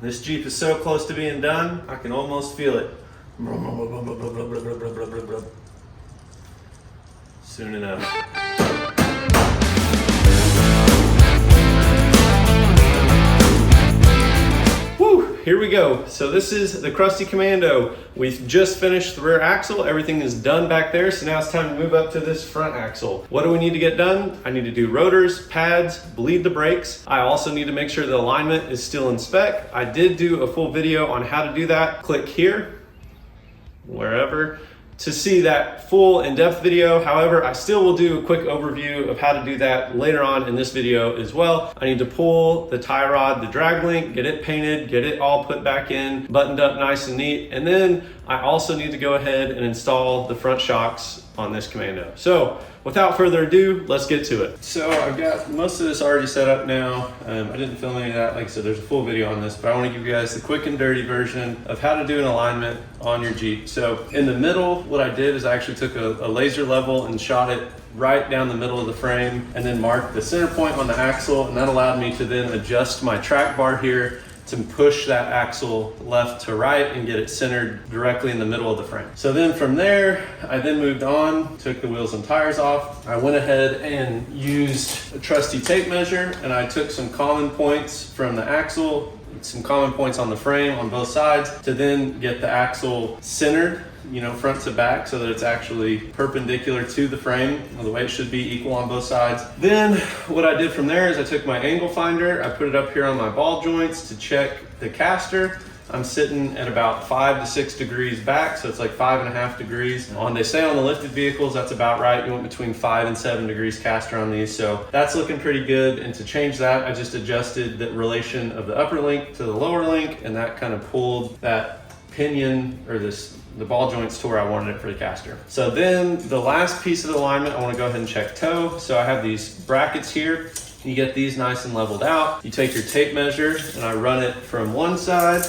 This Jeep is so close to being done, I can almost feel it. Soon enough. Here we go. So this is the Crusty Commando. We've just finished the rear axle. Everything is done back there. So now it's time to move up to this front axle. What do we need to get done? I need to do rotors, pads, bleed the brakes. I also need to make sure the alignment is still in spec. I did do a full video on how to do that. Click here, wherever, to see that full in-depth video. However, I still will do a quick overview of how to do that later on in this video as well. I need to pull the tie rod, the drag link, get it painted, get it all put back in, buttoned up nice and neat. And then I also need to go ahead and install the front shocks on this Commando. So without further ado, let's get to it. So I've got most of this already set up now. I didn't film any of that. Like I said, there's a full video on this, but I want to give you guys the quick and dirty version of how to do an alignment on your Jeep. So in the middle, what I did is I actually took a laser level and shot it right down the middle of the frame and then marked the center point on the axle, and that allowed me to then adjust my track bar here to push that axle left to right and get it centered directly in the middle of the frame. So then from there, I then moved on, took the wheels and tires off. I went ahead and used a trusty tape measure, and I took some common points from the axle, some common points on the frame on both sides, to then get the axle centered, you know, front to back, so that it's actually perpendicular to the frame, the way it should be, equal on both sides. Then what I did from there is I took my angle finder, I put it up here on my ball joints to check the caster. I'm sitting at about 5 to 6 degrees back, so it's like 5.5 degrees. They say on the lifted vehicles, that's about right. You want between 5 and 7 degrees caster on these, so that's looking pretty good. And to change that, I just adjusted the relation of the upper link to the lower link, and that kind of pulled that pinion, or the ball joints, to where I wanted it for the caster. So then the last piece of the alignment, I want to go ahead and check toe. So I have these brackets here. You get these nice and leveled out. You take your tape measure, and I run it from one side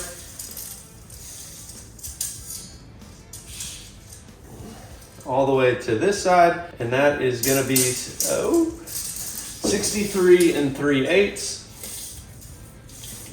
all the way to this side, and that is going to be 63 3/8.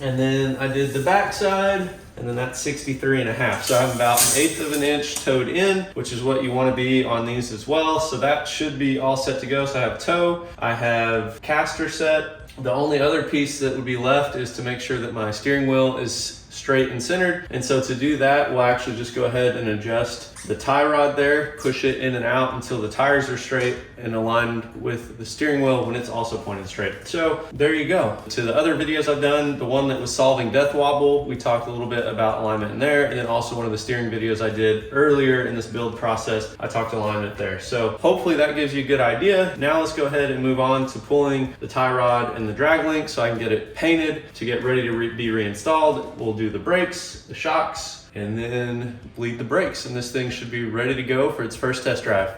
And then I did the back side, and then that's 63.5. So I'm about 1/8 of an inch towed in, which is what you want to be on these as well. So that should be all set to go. So I have toe, I have caster set. The only other piece that would be left is to make sure that my steering wheel is straight and centered. And so to do that, we'll actually just go ahead and adjust the tie rod there, push it in and out until the tires are straight and aligned with the steering wheel when it's also pointed straight. So there you go. To the other videos I've done, the one that was solving death wobble, we talked a little bit about alignment in there. And then also one of the steering videos I did earlier in this build process, I talked alignment there. So hopefully that gives you a good idea. Now let's go ahead and move on to pulling the tie rod and the drag link so I can get it painted to get ready to be reinstalled. We'll do the brakes, the shocks, and then bleed the brakes, and this thing should be ready to go for its first test drive.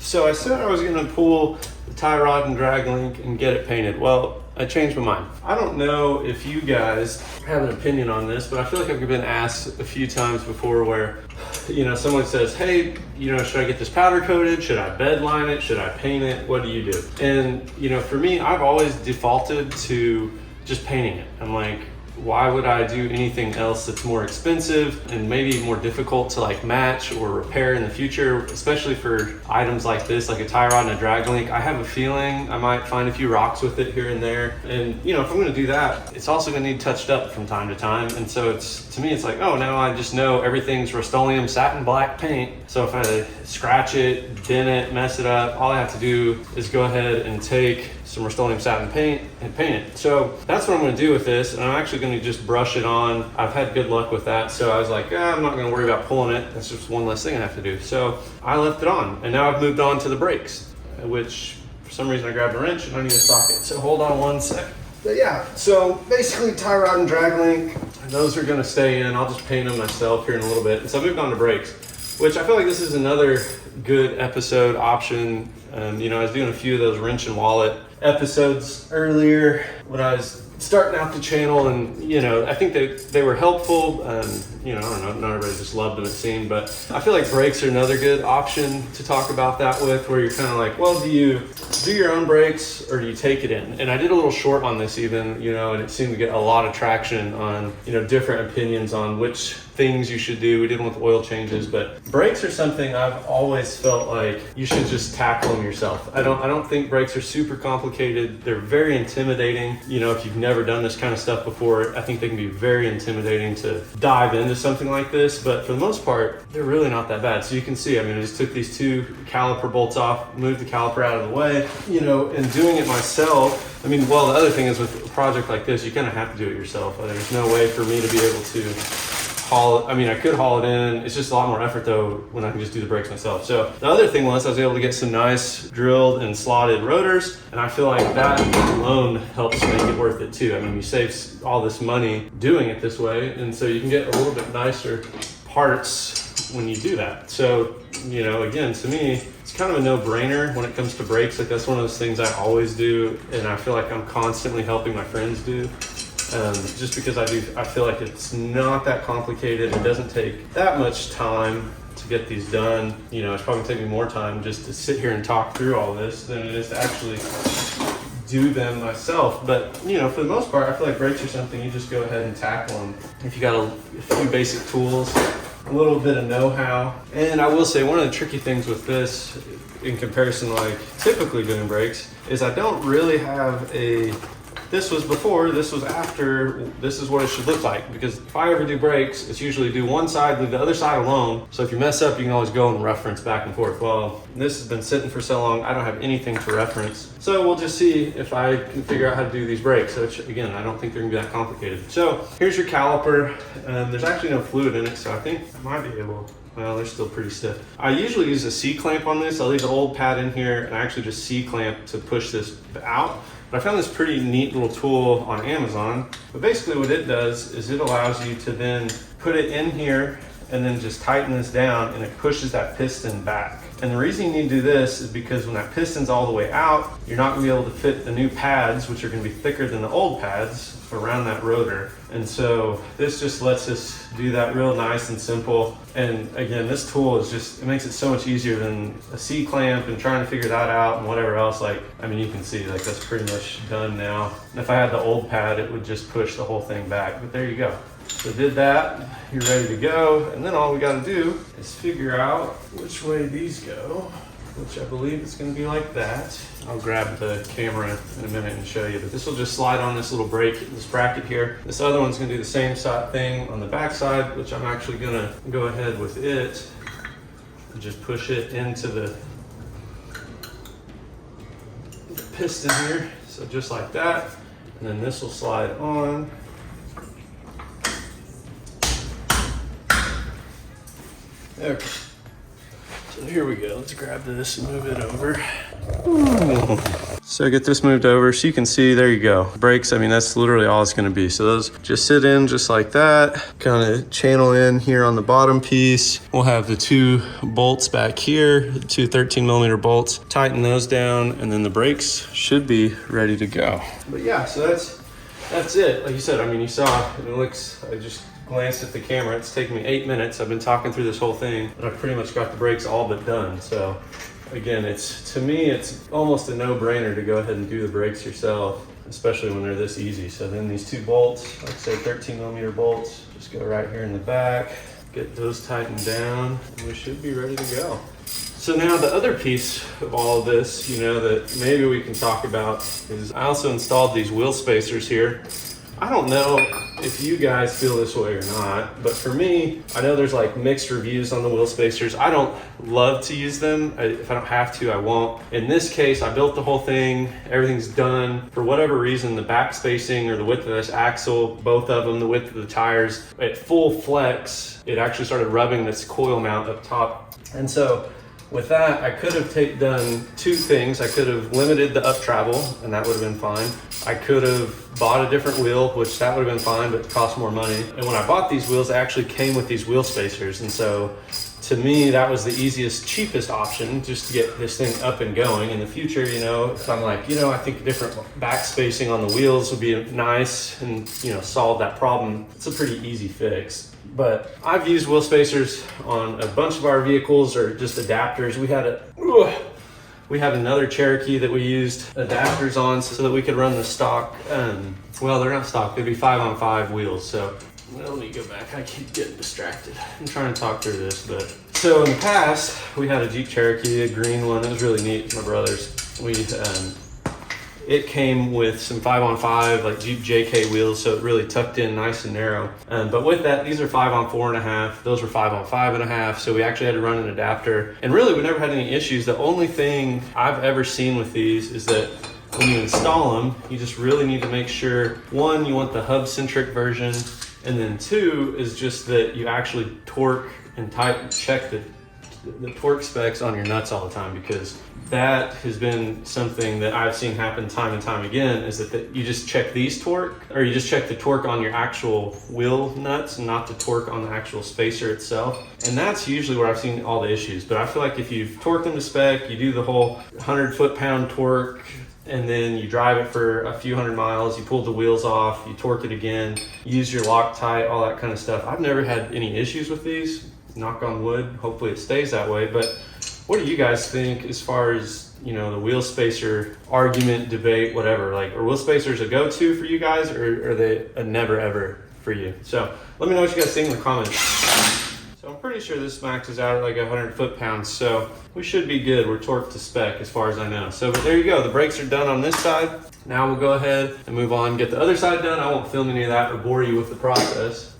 So I said I was going to pull the tie rod and drag link and get it painted. Well, I changed my mind. I don't know if you guys have an opinion on this, but I feel like I've been asked a few times before where, you know, someone says, hey, you know, should I get this powder coated? Should I bed line it? Should I paint it? What do you do? And, you know, for me, I've always defaulted to just painting it. I'm like, why would I do anything else that's more expensive and maybe more difficult to like match or repair in the future, especially for items like this, like a tie rod and a drag link. I have a feeling I might find a few rocks with it here and there. And you know, if I'm gonna do that, it's also gonna need touched up from time to time. And so to me, it's like, oh, now I just know everything's Rust-Oleum satin black paint. So if I scratch it, dent it, mess it up, all I have to do is go ahead and take some Rust-Oleum satin paint and paint it. So that's what I'm gonna do with this, and I'm actually gonna just brush it on. I've had good luck with that, so I was like, I'm not gonna worry about pulling it. That's just one less thing I have to do. So I left it on, and now I've moved on to the brakes, which for some reason I grabbed a wrench and I need a socket. So hold on one sec. But yeah, so basically tie rod and drag link, those are gonna stay in. I'll just paint them myself here in a little bit. And so I moved on to brakes, which I feel like this is another good episode option. You know, I was doing a few of those wrench and wallet episodes earlier, when I was starting out the channel, and you know, I think they were helpful. You know, I don't know, not everybody just loved them, it seemed, but I feel like brakes are another good option to talk about that with, where you're kind of like, well, do you do your own brakes or do you take it in? And I did a little short on this even, you know, and it seemed to get a lot of traction on, you know, different opinions on which things you should do. We did one with oil changes, but brakes are something I've always felt like you should just tackle them yourself. I don't think brakes are super complicated. They're very intimidating. You know, if you've never done this kind of stuff before, I think they can be very intimidating to dive into something like this, but for the most part, they're really not that bad. So you can see, I mean, I just took these 2 caliper bolts off, moved the caliper out of the way, you know, and doing it myself. I mean, well, the other thing is with a project like this, you kind of have to do it yourself. There's no way for me to be able to haul it. I mean, I could haul it in. It's just a lot more effort though when I can just do the brakes myself. So the other thing was I was able to get some nice drilled and slotted rotors, and I feel like that alone helps make it worth it too. I mean, you save all this money doing it this way, and so you can get a little bit nicer parts when you do that. So, you know, again, to me, it's kind of a no-brainer when it comes to brakes. Like, that's one of those things I always do, and I feel like I'm constantly helping my friends do. Just because I feel like it's not that complicated. It doesn't take that much time to get these done. You know, it's probably taking more time just to sit here and talk through all this than it is to actually do them myself. But, you know, for the most part, I feel like brakes are something you just go ahead and tackle them. If you got a few basic tools, a little bit of know-how. And I will say, one of the tricky things with this in comparison, like typically doing brakes, is I don't really have this was before, this was after, this is what it should look like. Because if I ever do brakes, it's usually do one side, leave the other side alone. So if you mess up, you can always go and reference back and forth. Well, this has been sitting for so long, I don't have anything to reference. So we'll just see if I can figure out how to do these brakes. So again, I don't think they're gonna be that complicated. So here's your caliper. There's actually no fluid in it, so I think I might be able, well, they're still pretty stiff. I usually use a C-clamp on this. I'll leave the old pad in here and I actually just C-clamp to push this out. But I found this pretty neat little tool on Amazon. But basically what it does is it allows you to then put it in here and then just tighten this down, and it pushes that piston back. And the reason you need to do this is because when that piston's all the way out, you're not gonna be able to fit the new pads, which are gonna be thicker than the old pads, around that rotor. And so this just lets us do that real nice and simple. And again, this tool is just, it makes it so much easier than a C-clamp and trying to figure that out and whatever else. Like, I mean, you can see like that's pretty much done now. And if I had the old pad, it would just push the whole thing back, but there you go. So did that, you're ready to go. And then all we gotta do is figure out which way these go, which I believe is gonna be like that. I'll grab the camera in a minute and show you, but this will just slide on this little brake, this bracket here. This other one's gonna do the same thing on the back side, which I'm actually gonna go ahead with it and just push it into the piston here. So just like that. And then this will slide on. Okay, so here we go. Let's grab this and move it over. Ooh. So get this moved over so you can see, there you go. Brakes, I mean, that's literally all it's gonna be. So those just sit in just like that, kind of channel in here on the bottom piece. We'll have the 2 bolts back here, 2 13mm bolts. Tighten those down, and then the brakes should be ready to go. But yeah, so that's it. Like you said, I mean, you saw, it looks, I just glanced at the camera. It's taken me 8 minutes. I've been talking through this whole thing, and I've pretty much got the brakes all but done. So again, to me, it's almost a no-brainer to go ahead and do the brakes yourself, especially when they're this easy. So then these 2 bolts, like I said, 13mm bolts, just go right here in the back, get those tightened down, and we should be ready to go. So now the other piece of all of this, you know, that maybe we can talk about is I also installed these wheel spacers here. I don't know if you guys feel this way or not, but for me, I know there's like mixed reviews on the wheel spacers. I don't love to use them. If I don't have to, I won't. In this case, I built the whole thing, everything's done. For whatever reason, the back spacing or the width of this axle, both of them, the width of the tires, at full flex, it actually started rubbing this coil mount up top. And so with that, I could have done 2 things. I could have limited the up travel, and that would have been fine. I could have bought a different wheel, which that would have been fine, but it cost more money. And when I bought these wheels, they actually came with these wheel spacers. And so to me, that was the easiest, cheapest option just to get this thing up and going. In the future, you know, if I'm like, you know, I think different back spacing on the wheels would be nice and, you know, solve that problem. It's a pretty easy fix. But I've used wheel spacers on a bunch of our vehicles, or just adapters. We had another Cherokee that we used adapters on so that we could run the stock. Well, they're not stock, they'd be 5-on-5 wheels. So let me go back. I keep getting distracted. I'm trying to talk through this, but so in the past we had a Jeep Cherokee, a green one. It was really neat. My brother's. It came with some 5-on-5 like Jeep JK wheels, so it really tucked in nice and narrow. But with that, these are 5-on-4.5. Those were 5-on-5.5. So we actually had to run an adapter. And really, we never had any issues. The only thing I've ever seen with these is that when you install them, you just really need to make sure, one, you want the hub-centric version, and then two is just that you actually torque and check the torque specs on your nuts all the time, because that has been something that I've seen happen time and time again, is that you just check these torque, or you just check the torque on your actual wheel nuts, not the torque on the actual spacer itself. And that's usually where I've seen all the issues. But I feel like if you've torqued them to spec, you do the whole 100 foot-pound torque, and then you drive it for a few hundred miles, you pull the wheels off, you torque it again, use your Loctite, all that kind of stuff. I've never had any issues with these, knock on wood. Hopefully it stays that way. But what do you guys think as far as, you know, the wheel spacer argument, debate, whatever? Like, are wheel spacers a go-to for you guys, or are they a never ever for you? So let me know what you guys think in the comments. So I'm pretty sure this maxes out at like 100 foot-pounds, so we should be good. We're torqued to spec as far as I know. So but there you go. The brakes are done on this side. Now we'll go ahead and move on, get the other side done. I won't film any of that or bore you with the process.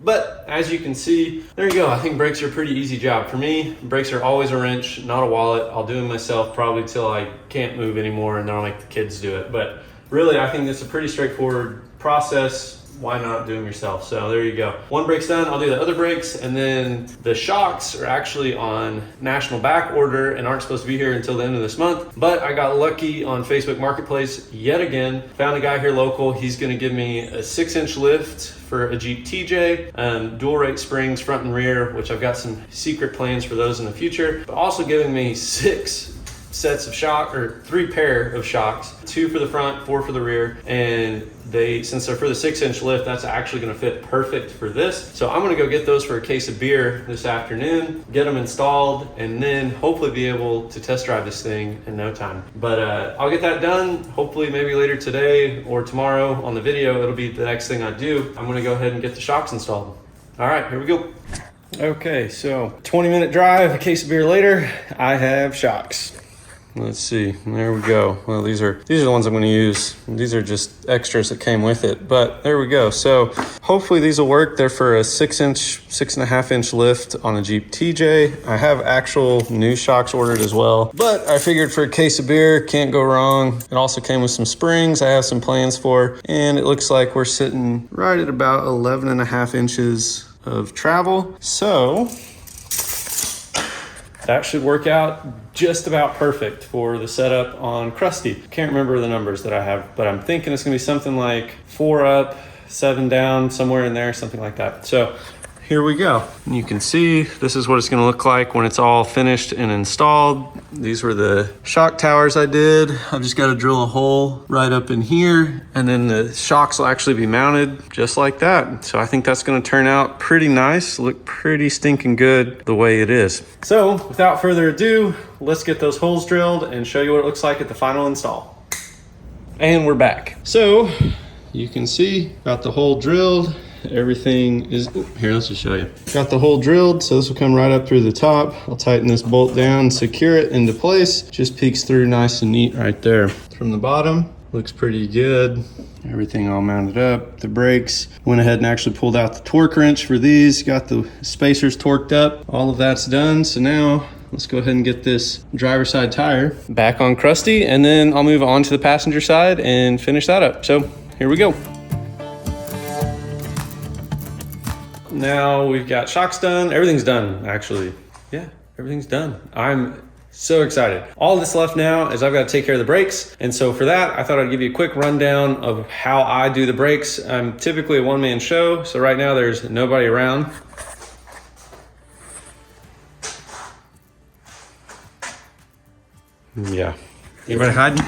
But as you can see, there you go. I think brakes are a pretty easy job. For me, brakes are always a wrench, not a wallet. I'll do them myself probably till I can't move anymore, and then I'll make the kids do it. But really, I think it's a pretty straightforward process. Why not do them yourself? So there you go. One brake's done, I'll do the other brakes, and then the shocks are actually on national back order and aren't supposed to be here until the end of this month. But I got lucky on Facebook Marketplace yet again. Found a guy here local. He's gonna give me a 6-inch lift for a Jeep TJ, dual rate springs front and rear, which I've got some secret plans for those in the future, but also giving me 6 sets of shock, or 3 pair of shocks, 2 for the front, 4 for the rear. And since they're for the 6-inch lift, that's actually gonna fit perfect for this. So I'm gonna go get those for a case of beer this afternoon, get them installed, and then hopefully be able to test drive this thing in no time. But I'll get that done, hopefully maybe later today or tomorrow on the video. It'll be the next thing I do. I'm gonna go ahead and get the shocks installed. All right, here we go. Okay, so 20-minute drive, a case of beer later, I have shocks. Let's see, there we go. Well, these are the ones I'm going to use. These are just extras that came with it, but there we go. So hopefully these will work. They're for a 6.5-inch lift on a Jeep TJ. I have actual new shocks ordered as well, but I figured for a case of beer, can't go wrong. It also came with some springs I have some plans for, and it looks like we're sitting right at about 11.5 inches of travel. So that should work out just about perfect for the setup on Crusty. Can't remember the numbers that I have, but I'm thinking it's gonna be something like 4 up, 7 down, somewhere in there, something like that. So here we go. And you can see this is what it's gonna look like when it's all finished and installed. These were the shock towers I did. I've just gotta drill a hole right up in here, and then the shocks will actually be mounted just like that. So I think that's gonna turn out pretty nice, look pretty stinking good the way it is. So without further ado, let's get those holes drilled and show you what it looks like at the final install. And we're back. So you can see, got the hole drilled. Everything is, here, let's just show you. Got the hole drilled, so this will come right up through the top. I'll tighten this bolt down, secure it into place. Just peeks through nice and neat right there. From the bottom, looks pretty good. Everything all mounted up. The brakes, went ahead and actually pulled out the torque wrench for these. Got the spacers torqued up. All of that's done. So now let's go ahead and get this driver's side tire back on Crusty, and then I'll move on to the passenger side and finish that up. So here we go. Now we've got shocks done. Everything's done, actually. Yeah, everything's done. I'm so excited. All that's left now is I've got to take care of the brakes. And so for that, I thought I'd give you a quick rundown of how I do the brakes. I'm typically a one-man show, so right now there's nobody around. Yeah. Anybody hiding?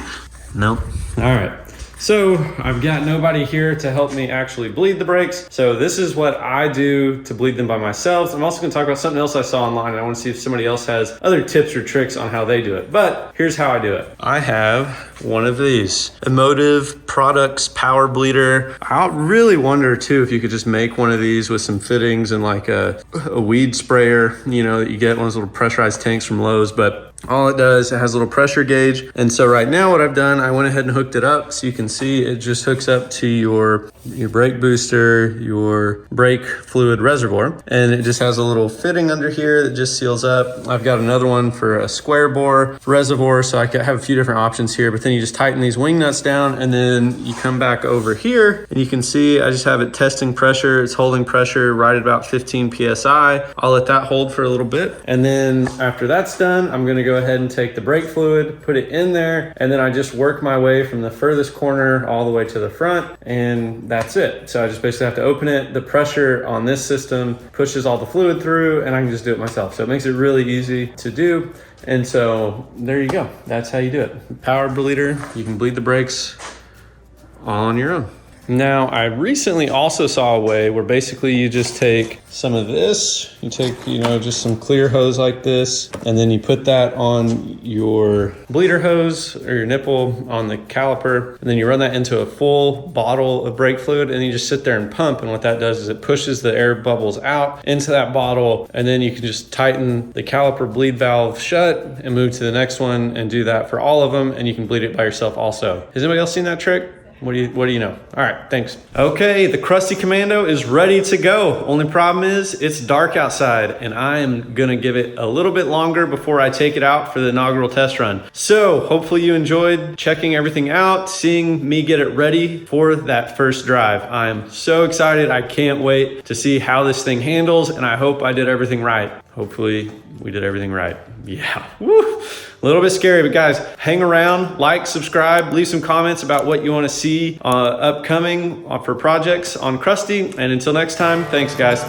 No. All right. So I've got nobody here to help me actually bleed the brakes. So this is what I do to bleed them by myself. I'm also gonna talk about something else I saw online. I wanna see if somebody else has other tips or tricks on how they do it. But here's how I do it. I have one of these Automotive Products Power Bleeder. I really wonder too if you could just make one of these with some fittings and like a weed sprayer, you know, that you get one of those little pressurized tanks from Lowe's. But all it does, it has a little pressure gauge. And so right now what I've done, I went ahead and hooked it up. So you can see it just hooks up to your brake booster, your brake fluid reservoir. And it just has a little fitting under here that just seals up. I've got another one for a square bore reservoir. So I could have a few different options here, but then you just tighten these wing nuts down and then you come back over here and you can see I just have it testing pressure. It's holding pressure right at about 15 PSI. I'll let that hold for a little bit. And then after that's done, I'm gonna go ahead and take the brake fluid, put it in there, and then I just work my way from the furthest corner all the way to the front, and that's it. So I just basically have to open it. The pressure on this system pushes all the fluid through, and I can just do it myself. So it makes it really easy to do. And so there you go. That's how you do it. Power bleeder. You can bleed the brakes all on your own. Now, I recently also saw a way where basically you just take some of this, you take, you know, just some clear hose like this, and then you put that on your bleeder hose or your nipple on the caliper, and then you run that into a full bottle of brake fluid, and you just sit there and pump. And what that does is it pushes the air bubbles out into that bottle, and then you can just tighten the caliper bleed valve shut and move to the next one and do that for all of them, and you can bleed it by yourself also. Has anybody else seen that trick? What do you know? All right, thanks. Okay, the Crusty Commando is ready to go. Only problem is it's dark outside and I am gonna give it a little bit longer before I take it out for the inaugural test run. So hopefully you enjoyed checking everything out, seeing me get it ready for that first drive. I'm so excited. I can't wait to see how this thing handles, and I hope I did everything right. Hopefully we did everything right. Yeah, woo. A little bit scary, but guys, hang around, like, subscribe, leave some comments about what you want to see upcoming for projects on Crusty. And until next time, thanks guys.